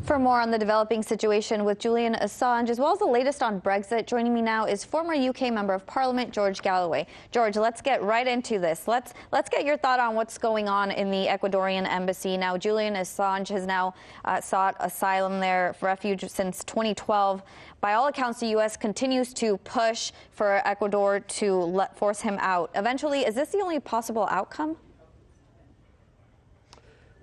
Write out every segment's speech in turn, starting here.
For more on the developing situation with Julian Assange, as well as the latest on Brexit, joining me now is former UK Member of Parliament George Galloway. George, let's get right into this. Let's get your thought on what's going on in the Ecuadorian embassy. Now, Julian Assange has now sought asylum there for refuge since 2012. By all accounts, the U.S. continues to push for Ecuador to force him out. Eventually, is this the only possible outcome?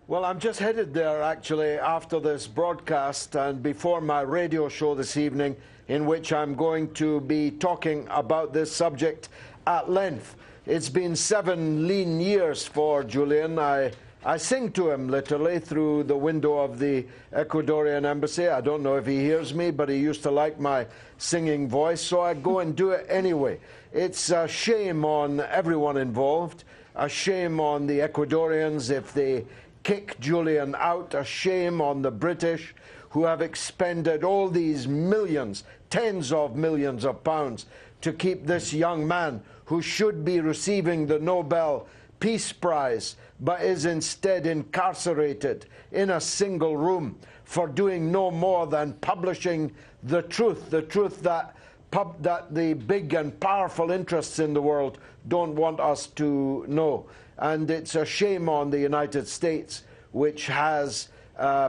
Well, I'm just headed there, actually, after this broadcast and before my radio show this evening, in which I'm going to be talking about this subject at length. It's been 7 lean years for Julian. I sing to him, literally, through the window of the Ecuadorian embassy. I don't know if he hears me, but he used to like my singing voice, so I go and do it anyway. It's a shame on everyone involved, a shame on the Ecuadorians if they kick Julian out, a shame on the British who have expended all these millions, tens of millions of pounds to keep this young man who should be receiving the Nobel Peace Prize but is instead incarcerated in a single room for doing no more than publishing the truth that the big and powerful interests in the world don't want us to know. And it's a shame on the United States, which has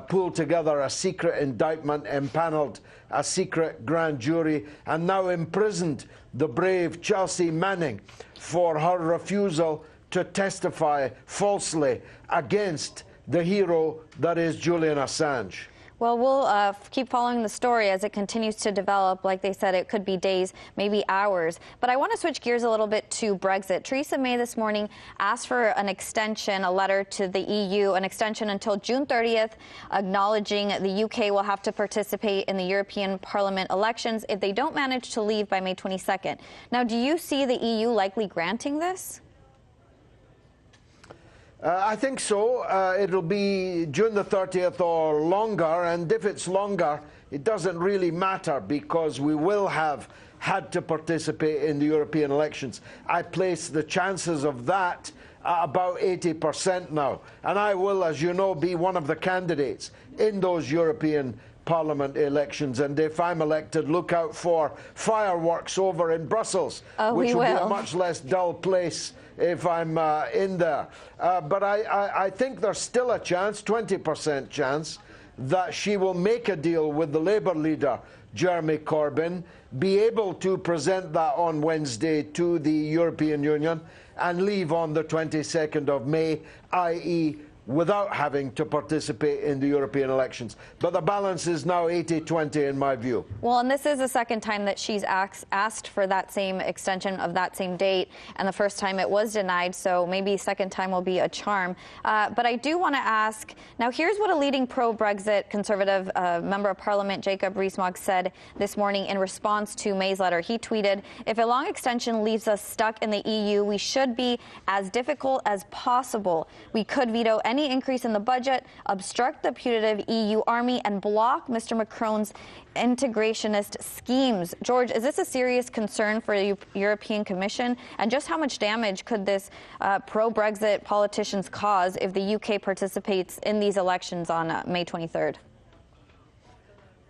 pulled together a secret indictment, empaneled a secret grand jury, and now imprisoned the brave Chelsea Manning for her refusal to testify falsely against the hero that is Julian Assange. Well, we'll keep following the story as it continues to develop. Like they said, it could be days, maybe hours. But I want to switch gears a little bit to Brexit. Theresa May this morning asked for an extension, a letter to the EU, an extension until June 30th, acknowledging the UK will have to participate in the European Parliament elections if they don't manage to leave by May 22nd. Now, do you see the EU likely granting this? I think so. It'll be June the 30th or longer, and if it's longer, it doesn't really matter because we will have had to participate in the European elections. I place the chances of that at about 80% now, and I will, as you know, be one of the candidates in those European Parliament elections, and if I'm elected, look out for fireworks over in Brussels, which will be a much less dull place if I'm in there. But I think there's still a chance, 20% chance, that she will make a deal with the Labour leader, Jeremy Corbyn, be able to present that on Wednesday to the European Union and leave on the 22nd of May, i.e., without having to participate in the European elections. But the balance is now 80-20 in my view. Well, and this is the second time that she's asked for that same extension of that same date, and the first time it was denied, so maybe second time will be a charm. But I do want to ask, now here's what a leading pro-Brexit Conservative Member of Parliament, Jacob Rees-Mogg, said this morning in response to May's letter. He tweeted, "If a long extension leaves us stuck in the EU, we should be as difficult as possible. We could veto any increase in the budget, obstruct the putative EU army, and block Mr. Macron's integrationist schemes." George, is this a serious concern for the European Commission? And just how much damage could this pro-Brexit politicians cause if the UK participates in these elections on May 23rd?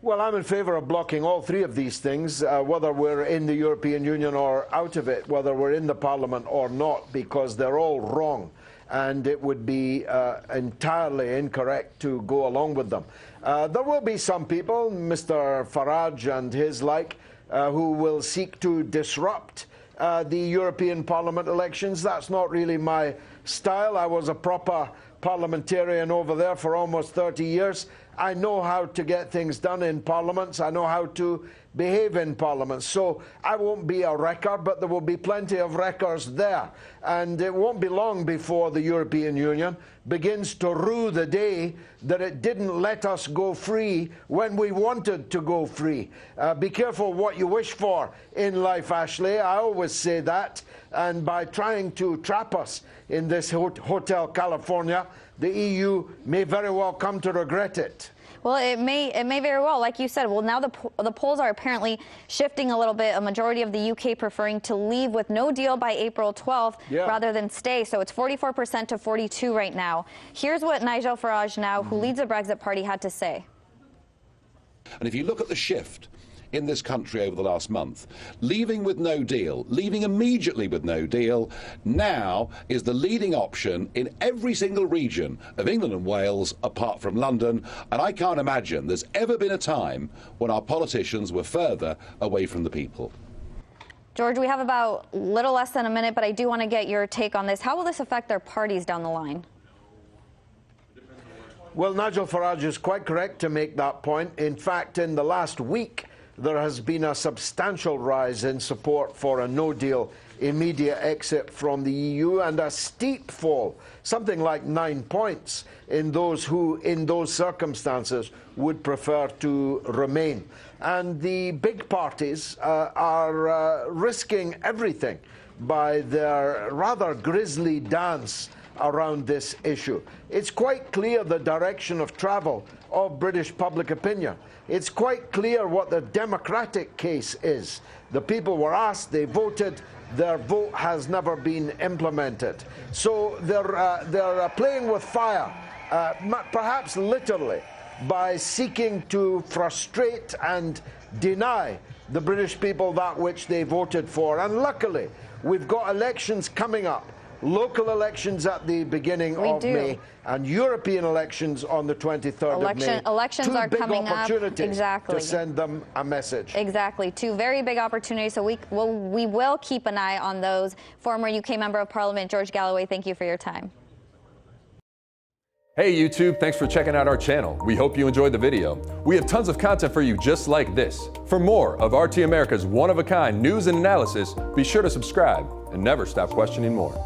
Well, I'm in favour of blocking all three of these things, whether we're in the European Union or out of it, whether we're in the Parliament or not, because they're all wrong. And it would be entirely incorrect to go along with them. There will be some people, Mr. Farage and his like, who will seek to disrupt the European Parliament elections. That's not really my style. I was a proper parliamentarian over there for almost 30 years. I know how to get things done in parliaments. I know how to behave in parliaments. So I won't be a wrecker, but there will be plenty of wreckers there. And it won't be long before the European Union begins to rue the day that it didn't let us go free when we wanted to go free. Be careful what you wish for in life, Ashley. I always say that. And by trying to trap us in this Hotel California, the EU may very well come to regret it. Well, it may very well, like you said. Well, now the polls are apparently shifting a little bit. A majority of the UK preferring to leave with no deal by April 12th rather than stay. So it's 44% to 42% right now. Here's what Nigel Farage, now who leads the Brexit Party, had to say. And if you look at the shift in this country over the last month, leaving with no deal, leaving immediately with no deal, now is the leading option in every single region of England and Wales apart from London. And I can't imagine there's ever been a time when our politicians were further away from the people. George, we have about little less than a minute, but I do want to get your take on this. How will this affect their parties down the line? Well, Nigel Farage is quite correct to make that point. In fact, in the last week, there has been a substantial rise in support for a no-deal immediate exit from the EU and a steep fall, something like 9 points, in those who, in those circumstances, would prefer to remain. And the big parties are risking everything by their rather grisly dance around this issue. It's quite clear the direction of travel of British public opinion. It's quite clear what the democratic case is. The people were asked, they voted, their vote has never been implemented. So they're playing with fire, perhaps literally, by seeking to frustrate and deny the British people that which they voted for. And luckily, we've got elections coming up. Local elections at the beginning of May and European elections on the 23rd of May. Elections are coming up. Exactly. To send them a message. Exactly. Two very big opportunities. So we will keep an eye on those. Former UK Member of Parliament George Galloway, thank you for your time. Hey YouTube, thanks for checking out our channel. We hope you enjoyed the video. We have tons of content for you just like this. For more of RT America's one-of-a-kind news and analysis, be sure to subscribe and never stop questioning more.